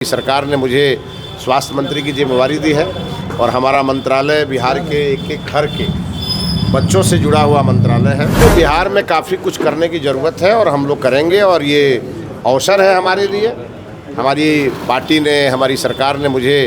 सरकार ने मुझे स्वास्थ्य मंत्री की जिम्मेवारी दी है और हमारा मंत्रालय बिहार के एक एक घर के बच्चों से जुड़ा हुआ मंत्रालय है। तो बिहार में काफ़ी कुछ करने की ज़रूरत है और हम लोग करेंगे और ये अवसर है हमारे लिए। हमारी पार्टी ने, हमारी सरकार ने मुझे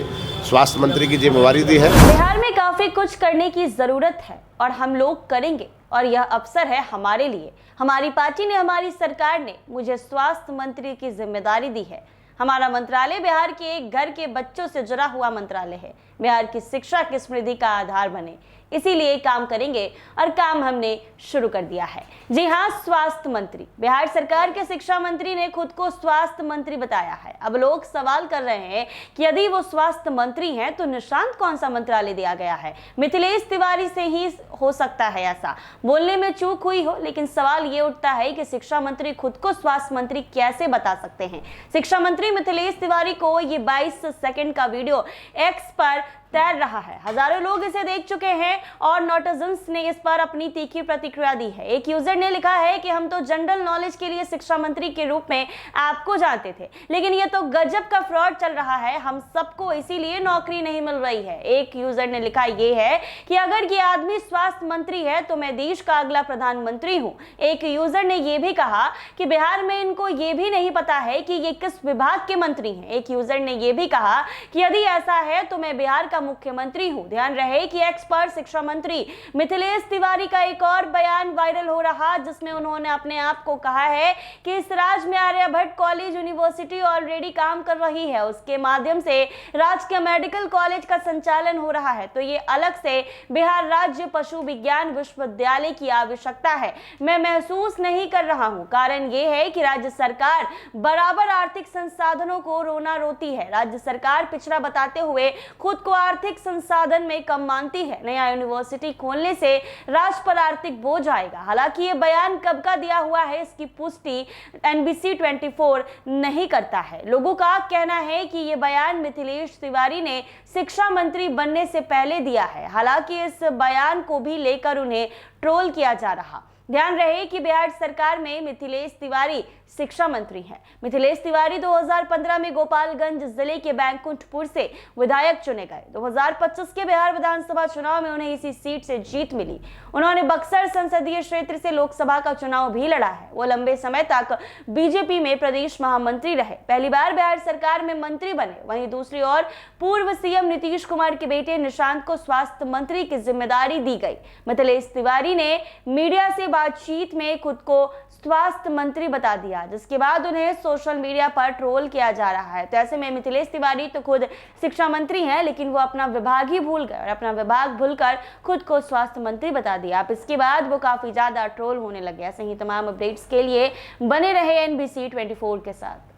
स्वास्थ्य मंत्री की जिम्मेवारी दी है। बिहार में काफ़ी कुछ करने की ज़रूरत है और हम लोग करेंगे और यह अवसर है हमारे लिए। हमारी पार्टी ने, हमारी सरकार ने मुझे स्वास्थ्य मंत्री की जिम्मेदारी दी है। हमारा मंत्रालय बिहार के एक घर के बच्चों से जुड़ा हुआ मंत्रालय है। बिहार की शिक्षा की समृद्धि का आधार बने, इसीलिए काम करेंगे और काम हमने शुरू कर दिया है। जी हाँ, स्वास्थ्य मंत्री। बिहार सरकार के शिक्षा मंत्री ने खुद को स्वास्थ्य मंत्री बताया है। अब लोग सवाल कर रहे हैं कि यदि वो स्वास्थ्य मंत्री हैं तो निशांत कौन सा मंत्रालय दिया गया है? मिथिलेश तिवारी से ही हो सकता है ऐसा। बोलने में चूक हुई हो, लेकिन सवाल ये उठता है कि शिक्षा मंत्री खुद को स्वास्थ्य मंत्री कैसे बता सकते हैं? शिक्षा मंत्री मिथिलेश तिवारी को ये 22 सेकंड का वीडियो एक्स पर तैर रहा है। हजारों लोग इसे देख चुके हैं और नेटिजन्स ने इस पर अपनी तीखी प्रतिक्रिया दी है। एक यूजर ने लिखा है कि हम तो जनरल नॉलेज के लिए शिक्षा मंत्री के रूप में आपको जानते थे, लेकिन ये तो गजब का फ्रॉड चल रहा है, हम सबको इसीलिए नौकरी नहीं मिल रही है। एक यूजर ने लिखा ये है कि अगर ये आदमी स्वास्थ्य मंत्री है तो मैं देश का अगला प्रधानमंत्री हूँ। एक यूजर ने यह भी कहा कि बिहार में इनको ये भी नहीं पता है कि ये किस विभाग के मंत्री हैं। एक यूजर ने यह भी कहा कि यदि ऐसा है तो मैं बिहार का मुख्यमंत्री हूं। ध्यान रहे कि एक्स पर शिक्षा मंत्री मिथिलेश तिवारी का एक और बयान वायरल हो रहा, जिसमें उन्होंने अपने आप को कहा है कि इस राज्य में आर्यभट्ट कॉलेज यूनिवर्सिटी ऑलरेडी काम कर रही है, उसके माध्यम से राजकीय मेडिकल कॉलेज का संचालन हो रहा है, तो ये अलग से बिहार राज्य पशु विज्ञान विश्वविद्यालय की आवश्यकता है। मैं महसूस नहीं कर रहा हूं। कारण ये है कि राज्य सरकार बराबर आर्थिक संसाधनों को रोना रोती है। राज्य सरकार पिछड़ा बताते हुए खुद को आर्थिक संसाधन में कम मानती है। नया यूनिवर्सिटी खोलने से राज्य पर आर्थिक बोझ आएगा। हालांकि ये बयान कब का दिया हुआ है, इसकी पुष्टि NBC 24 नहीं करता है। लोगों का कहना है कि ये बयान मिथिलेश तिवारी ने शिक्षा मंत्री बनने से पहले दिया है। हालांकि इस बयान को भी लेकर उन्हें ट्रोल किया जा रहा। ध्यान रहे कि बिहार सरकार में मिथिलेश तिवारी शिक्षा मंत्री हैं। मिथिलेश तिवारी 2015 में गोपालगंज जिले के बैंकुंठपुर से विधायक चुने गए। 2025 के बिहार विधानसभा चुनाव में उन्हें इसी सीट से जीत मिली। उन्होंने बक्सर संसदीय क्षेत्र से लोकसभा का चुनाव भी लड़ा है। वो लंबे समय तक बीजेपी में प्रदेश महामंत्री रहे, पहली बार बिहार सरकार में मंत्री बने। वहीं दूसरी ओर पूर्व सीएम नीतीश कुमार के बेटे निशांत को स्वास्थ्य मंत्री की जिम्मेदारी दी गई। मिथिलेश तिवारी ने मीडिया से बातचीत में खुद को स्वास्थ्य मंत्री बता दिया, जिसके बाद उन्हें सोशल मीडिया पर ट्रोल किया जा रहा है। तो ऐसे में मिथिलेश तिवारी तो खुद शिक्षा मंत्री हैं, लेकिन वो अपना विभाग ही भूल गए और अपना विभाग भूलकर खुद को स्वास्थ्य मंत्री बता दिया। अब इसके बाद वो काफी ज्यादा ट्रोल होने लगे। ऐसे ही तमाम अपडेट्स के लिए बने रहे NBC 24 के साथ।